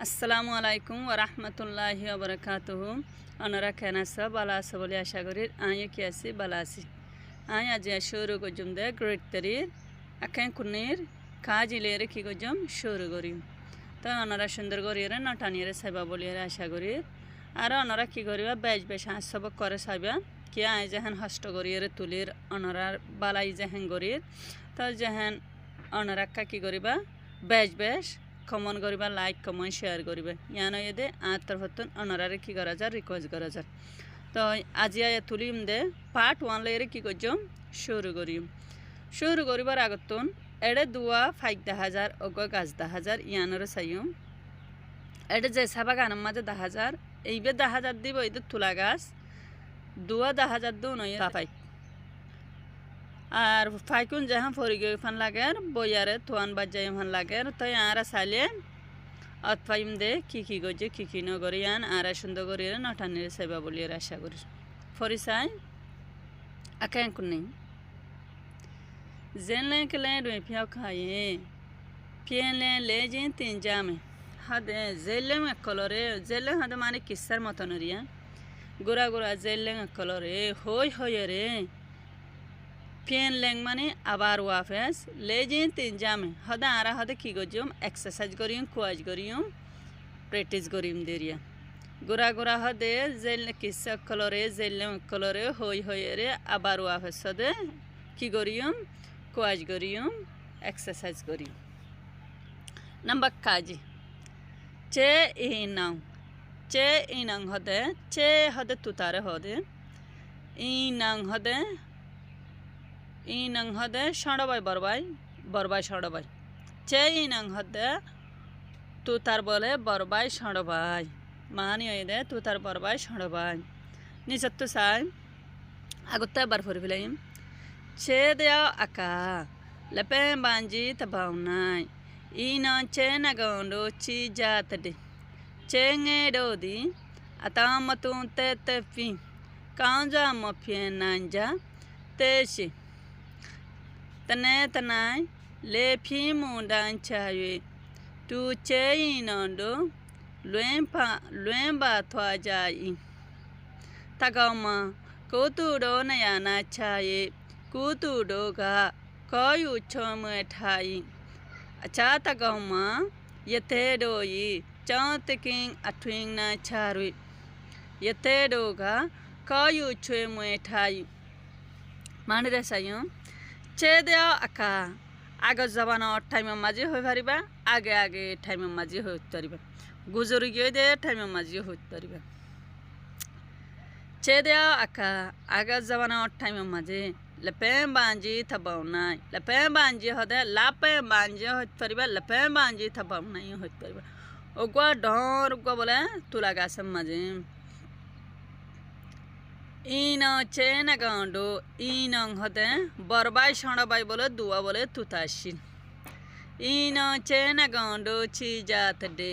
আসসালামু আলাইকুম ওয়া রাহমাতুল্লাহি ওয়া বারাকাতুহু। আপনারা কেমন আছেন? ভালো আছেন বলে আশা করি। আমি কি আছি ভালো আছি। আমি আজ শুরু করলাম দে গ্রেড 3 আকেন কুনির কাজ ইলেরে কি করলাম শুরু করি। তো আপনারা সুন্দর করিয়ে নটানিয়ে সাইবা বলিয়ে আশা করি। আর আপনারা কি করিবা বেশ বেশ সব করে সাইবা কি আই যেহেন হস্ত করিয়ে তুলির আপনারা বালাই যেহেন করির তো যেহেন আপনারা কি করিবা বেশ বেশ কমন করিবা লাইক কমেন্ট শেয়ার করিবে ইয়ানো এদে আর তরফতন অনারারে কি করা যায় রিকোয়েস্ট করা যায়। তো আজি আয়া তুলিম দে পার্ট 1 লেরে কি করজম শুরু করিবার আগতন এডে দুয়া 5000 অগ গাছ 10000 ইয়ানোরে চাইম এডে যে সাবা গানের মাঝে 10000 এইবে 10000 দিব এদের তুলা গাছ দুয়া 10000 দু নয় পাই আর ফাইকুন যাহা ফরিগে ফান লাগের বইয়ারে তোয়ান বাজাই ফান লাগের তাই আর সাইলে অতফাইম দে কি গজে কি নগরিয়ান আর সুন্দর করিয়ে নটানির সেবা বলিয়ে আশা করি ফরি সাই আকেন কুনি জেনলে কেলে ডুই ফিয়াও খায়ে পিয়েলে লে জিন তিন জামে হাদে জেলে মে কলরে জেলে হাদে মানে কিসার মতন রিয়া গোরা গোরা জেলে কলরে হই রে পেন লেং মানে আবার ওয়াফেস লেজিন তিন জামে হদা আরা হদে কি গজম এক্সারসাইজ করিম কোয়াজ করিম প্র্যাকটিস করিম দেরিয়া গোরা গোরা হদে জেল কিসা কলরে হই রে আবার ওয়াফেস হদে কি করিম কোয়াজ করিম এক্সারসাইজ করিম নাম্বার কাজি চে ইনাং হদে চে হদে তুতারে হদে ইনাং হদে ইনাং হদে ষড়বাই বরবাই ষড়বাই চে ইনাং হদে তুতার বলে বরবাই ষড়বাই মানি দে তুতার বরবাই ষড়বাই নিচত্তু চাই আগতে এবার ফুরি ফেলাইম চে দেও আকা লেপে বাঞ্জি তাবাও নাই ইন চে নাগন্ডো চি জাত দে চেঙে ডোদি আতামতু তে ফি কাঁজা মফিয়ে নাঞ্জা তেশি তনে তনাই লে ফি মুন্ডান চায়ে তু চেই নন্ডো লুয়েন বা থা যাই তাগামা কোতুডো নয়ানা চায়ে কুতুডো গা কয়ু ছমে ঠাই আচ্ছা তাগামা यथे डोई चौथ किंग अठविंग ना चारुई यथे डोगा कयु छुए मुए ठाई माने रे सायम चे देओ आका आगे जबान टाइम माजी होई पारिबा आगे टाइम माजी होई तरिबा गुजरी गए दे टाइम माजी होई तरिबा चे देओ आका आगे जबान टाइम माजी लपे बांजी थबाव नाई लपे बांजी हदे लापे बांजी होत परिबा लपे बांजी थबाव नाई होत परिबा ओगवा डर ओगवा बोले तुला गासम माजे इनो चेना गांडो इनंग हदे बरबाई षणबाई बोले दुआ बोले तुताशिन इनो चेना गांडो ची जात दे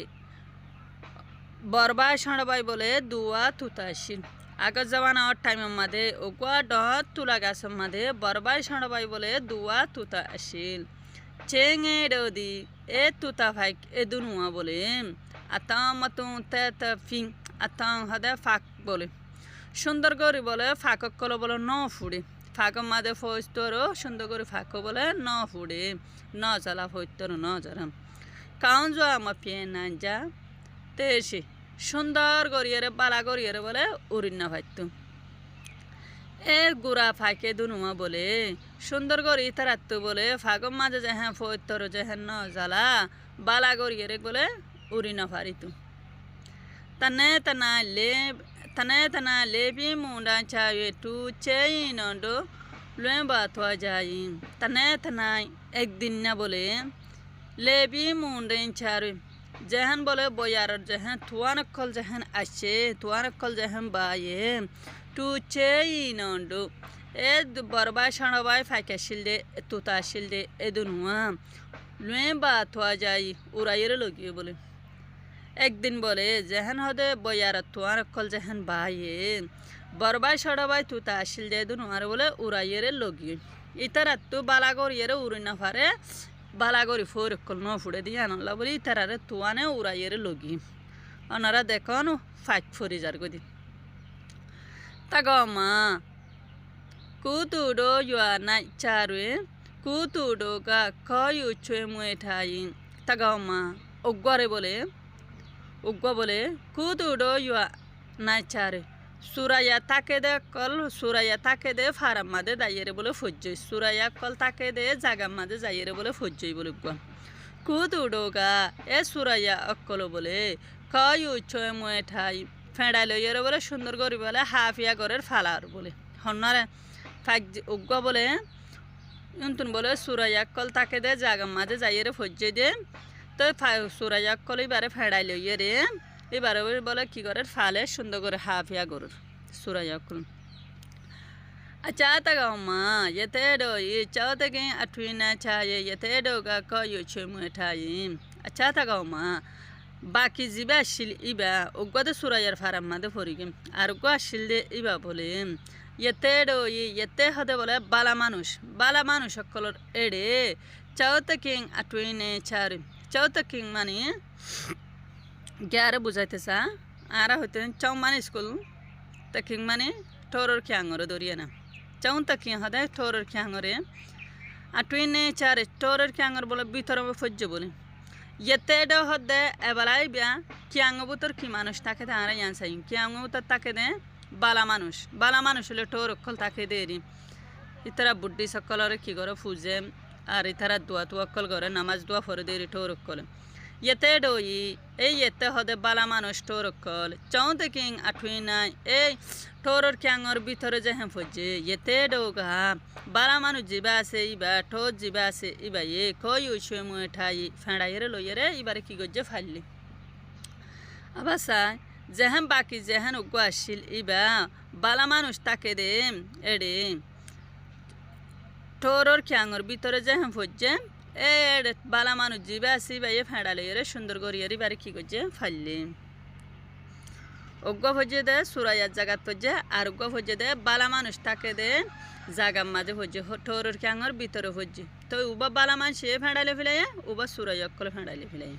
बरबाई षणबाई बोले दुआ तुताशिन आगे जवाना टाइम मध्ये ओगवा डर तुला गासम मध्ये बरबाई षणबाई बोले दुआ तुता अशिल चेंगे डोदी ए तुता फाइक ए दुनुआ बोले आता मतु ते फिंग आता हदे फाक बोले सुंदर गरी बोले फाक कलो बोले न फुड़े फाक मादे फोस्तरो सुंदर गरी फाक बोले न फुड़े न जला फोस्तरो न जरम काउन जो मफिए नांजा तेशी সুন্দর করিয়ে বালা করিয়ে বলে উড়িনা ভাইতো এর গুড়া ফাঁকে দুনুয়া বলে সুন্দর করি তারাত্তু বলে ফাঁকম মাঝে যেহেন ফৈতর যেহেন ন জ্বালা বালা করিয়ে বলে উড়িনা ফারিতো তনে তনা লেবি মুন্ডা চায়ে টু চেই নন্ডো লুয়ে বাতোয়া যাই তনে তনাই একদিন না বলে লেবি মুন্ডে চারু जहन बोले बोयार जहन तुआन कल जहन आचे तुआन कल जहन बाये टू चे नंडो ए बरबाई षणबाई फाइका शिल्दे तुता शिल्दे ए दुनुआ लुए बात हुआ जाई उड़ाइर लोगी बोले एक दिन बोले जहन हदे बोयार तुआन कल जहन बाये बरबाई षणबाई तुता शिल्दे दुनुआर बोले उड़ाइर लोगी इतर तू बालागोर ये उड़ना फारे বালাগরি ফোরকল ন ফুড়ে দিয়ে আনলা বলি তারারে তুয়ানে উড়াইয়ের লগি ওনারা দেখুন ফাইট ফরি যার গদি তাগ মা কুতুডো ইয়া নাই চারুয়ে কুতুডো গা কয়ু ছুয়ে মুয়ে ঠাই তাগ মা উগ্গরে বলে উগ্গ বলে কুতুডো ইয়া নাই চারে সুরাইয়া তাকে দে কল সুরাইয়া তাকে দে ফারাম মাদে দাইয়েরে বলে ফজ্জই সুরাইয়া কল তাকে দে জাগাম মাদে যাইয়েরে বলে ফজ্জই বলে কুতুডোগা এ সুরাইয়া অকল বলে কয়ু ছয় মুয়ে ঠাই ফেঁড়াই লইয়ের বলে সুন্দর করি বলে হাফিয়া ঘরের ফালার বলে হন্নারে ফাইক উগ্গ বলে ইন্তুন বলে সুরাইয়া কল তাকে দে জাগাম মাদে যাইয়েরে ফজ্জই দে তো সুরাইয়া কল এবারে ফেঁড়াই লইয়ে রে এবারে বলে কি করে ফালে সুন্দর করে হাফিয়া গরুর সুরাইয়া কল আচ্ছা তাগাও মা এতে ডো ই চাও থেকে আঠুই না চায়ে এতে ডোগা কয়ু ছয় মুয়ে ঠাই আচ্ছা তাগাও মা বাকি জিবা আসিল ইবা উগ্গদে সুরাইয়ার ফারাম মাদে ফরিগে আর উগ্গ আসিল দে ইবা বলে এতে ডো ই এতে হতে বলে বালা মানুষ সকলের এড়ে চাও থেকে আঠুই নে চারে চাও থেকে মানে গ্যারে বুঝাইতেছা আরা হইতে চাও মানে স্কুল তাকিং মানে ঠোরর খ্যাঙরে দরিয়ে না চাউন তাকি হদে ঠোরর খ্যাঙরে আটুই নে চারে ঠোরর খ্যাঙর বলে ভিতর ফজ্জ বলে এতে ডো হদে এবেলাই বিয়া খ্যাঙ বুতর কি মানুষ তাকে দে আরা ইয়ান সাই খ্যাঙ বুতর তাকে দে বালা মানুষ হলে ঠোর অক্ষল তাকে দেরি ইতারা বুদ্ধি সকলরে কি করে ফুজে আর ইতারা দোয়া তুয়াক্কল করে নামাজ দোয়া ফরে দেরি ঠোর অক্ষল এতে ডোই এই এতে হদে বালা মানুষ ঠোর অক্ষল চাউতে কিং আঠুই নাই এই ঠোরর খ্যাঙর ভিতরে যে হ্যাঁ ফজে এতে ডোগা বালা মানুষ জিবা আছে ইবা ঠোর জিবা আছে ইবা এ কই উইসে মুয়ে ঠাই ফেঁড়াইয়েরে লইয়েরে এবারে কি গজ্জে ফাইলি আবার চাই যেহেন বাকি যেহেন উগ্গ আসিল ইবা বালা মানুষ তাকে দে এড়ে ঠোরর খ্যাঙর ভিতরে যে হ্যাঁ ফজে এ বালা মানুষ জিবা আসি বা এ ফেঁড়ালে এরে সুন্দর করিয়ার এবারে কি করছে ফাইলে অজ্ঞ ভজে দে সুরাইয়ার জাগাত ফজে আর অজ্ঞ ভজে দে বালা মানুষ তাকে দে জাগার মাঝে ভজে ঠোরর খ্যাঙর ভিতরে ভজে তো উবা বালা মানুষ এ ফেঁড়ালে ফেলাই উবা সুরাই অকলে ফেঁড়ালে ফেলাই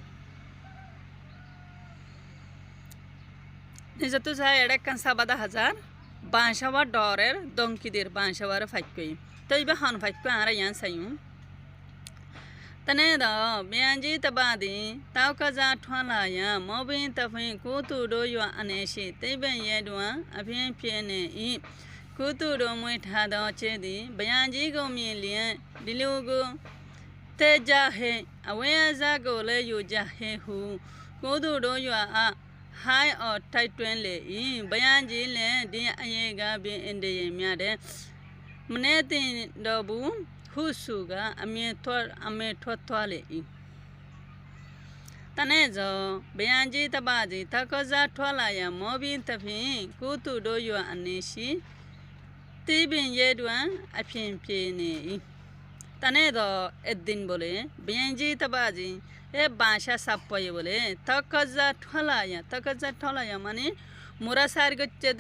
নিজে তো চাই এড়ে কান সাবাদা হাজার বাঁশাওয়া ডরের দঙ্কিদের বাঁশাওয়ার ফাইকই তো এবার হন ফাইক আর ইয়ান চাইও तने द ब्यांजी तबादी ताव का जा ठवालाया मोबी तफी कुतु डो यो अनेशी तेबे ये दुआ अभी पियने ई कुतु डो मुठा द चेदी ब्यांजी गो मिलिए दिलुगो ते जा है अवे जा गो ले यू जा है हु कुतु डो यो आ हाई और टाइटवेन ले ई ब्यांजी ले दी आएगा बे इंदे ये म्यादे मने तीन डबू हुसुगा अमे ठोले तने जो ब्यांजी तबाजी तकजा ठोलाया मोबी तफी कुतु डो यो अनेशी तीबिन ये दुआ अफिन पिने तने दो एक दिन बोले ब्यांजी तबाजी ए बांशा सापये बोले तकजा ठोलाया माने मुरा सार गच्चे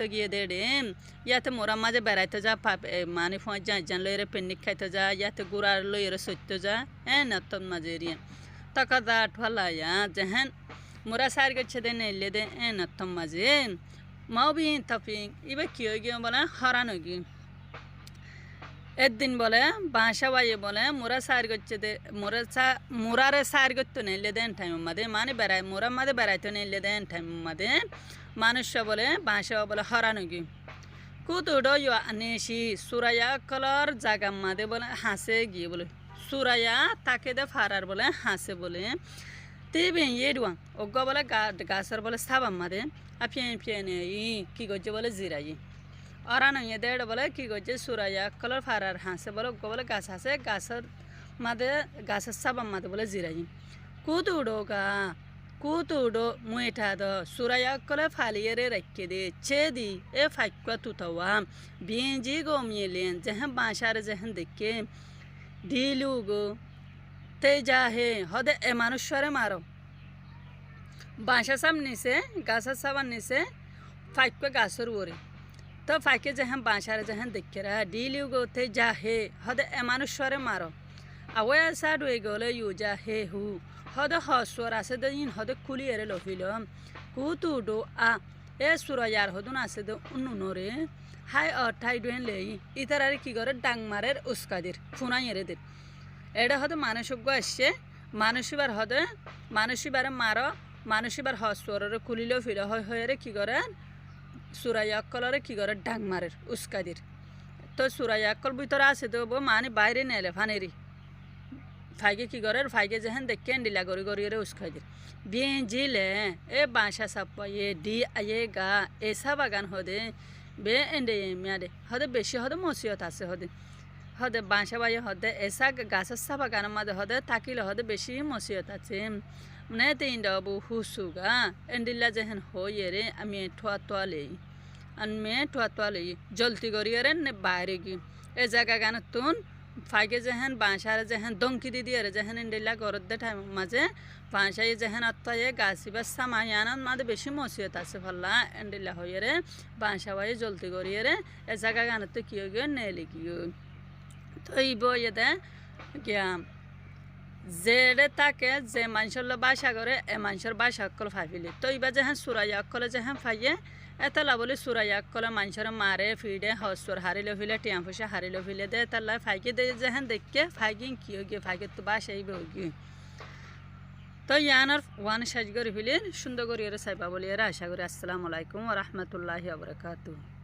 गए दे या तो मुरा माजे बेराते जा माने फोन जा जन लोरे पेनिक खाते जा या तो गुरा लोरे सोचते जा ए नतन मजेरिया तकदा ठवालाया जहन मुरा सार गच्चे दे ने ले दे ए नतन मजे माओ भी तफी इबे क्यों गयो बोला हरान होगी एक दिन बोले बांशा वाये बोले मुरा सार गच्चे दे मुरारे सार गच्चे ने ले देन टाइम मदे माने बेराय मुरा मदे बेराय तो ने ले देन टाइम मदे मनुष्य बोले बांशा बोले हरान होगी कुतुडो यो अनेशी सुराया कलर जागा मदे बोले हासे गी बोले सुराया ताके दे फारार बोले हासे बोले तेबे ये दुआ ओग्गा बोले गासर बोले साबा मदे अफिया ने की गज्जे बोले जिराई और ये देड़ बोले कि गजे सुराया कलर फारार हासे बोले उग्गो बोले गास हासे गासर मादे गास साबा मादे बोले जिराई कुतुडो मुएठा द सुराया कलर फालिये रखे दे छेदी ए फाइक्वा तुतवा बिंजी गो मिलेन जहां बांशारे जहां देखे ढीलुगो तेजा है हदे ए मनुष्यरे मारो बांशा सामने से गासा सामने से फाइक्वा गासर ओरे तो फाइके जहां बांशारे जहां देखे रहा ढीलुगो तेजा है हदे ए मनुष्यरे मारो আওয়া সাডু এ গলে ইউজা হে হু হদে হসর আছে দে ইন হদে কুলি এরে লফিলম কুতু ডো আ এ সুরায়ার হদুন আছে দে উন্নুনরে হাই অঠাই ডুয়েন লেই ইতারারে কি করে ডাংমারের উস্কাদির ফুনাই এরে দের এটা হদে মানসজ্ঞ আসছে মানুষিবার হদে মানুষিবারে মার মানুষিবার হসরে কুলিল ফিল হয়ে কি করে সুরাইয়াকলরে কি করে ডাংমারের উস্কাদির তো সুরাইয়াকল ভিতরে আছে তো মানে বাইরে নেলে ফানেরি ফাইকে কি করে ফাইকে যেহেন দেখে ডিলা গড়ি গড়িয়ে উস্কাই দির বিয়ে জিলে এ বাসা সাপ্পা এ ডি আয়ে গা এসা বাগান হদে বে এন্ডে মেয়াদে হদে বেশি হদে মসিয়ত আছে হদে হদে বাসা বাইয়ে হদে এসা গাছের সা বাগানের মাঝে হদে থাকিলে হদে বেশি মসিয়ত আছে মানে তিনটা বু হুসুগা এন্ডিল্লা যেহেন হইয়ে রে আমি ঠোয়া তোয়ালেই আমি ঠোয়া তোয়ালেই জলতি গড়িয়ে রে নে বাইরে গি এ জায়গা গান তুন ফাইকে যেহেন বাঁশারে যেহেন দমকি দি দিয়ে যেহেন ইন্ডিল্লা গরদ দে টাইম মাঝে বাঁশাই যেহেন অত্যায়ে গাছি বা সামাই আনার মাঝে বেশি মসিয়ত আছে ফল্লা ইন্ডিল্লা হইয়ে রে বাঁশা বাই জলতি গড়িয়ে রে এ জায়গা গান তো কি গিয়ে নেলি গিয়ে তো এই বইয়ে দে গিয়া যেড়ে তাকে যে মানুষের বাসা করে এ মানুষের বাসা অকল ফাইফিলি তো এইবার যেহেন সুরাই অকলে যেহেন ফাইয়ে এতলা বলি সুরাই অকলে মানুষের মারে ফিডে হসর হারিলে ফিলে টিয়া ফুসে হারিলে ফিলে দে তাল্লা ফাইকে দে যেহেন দেখে ফাইকিং কি গিয়ে ফাইকে তো বাসাই গিয়ে তো ইয়ানার ওয়ান সাজ করে ফিলে সুন্দর করে সাইবা বলি এরা আশা করি আসসালামু আলাইকুম ওয়া রাহমাতুল্লাহি ওয়া বারাকাতুহু।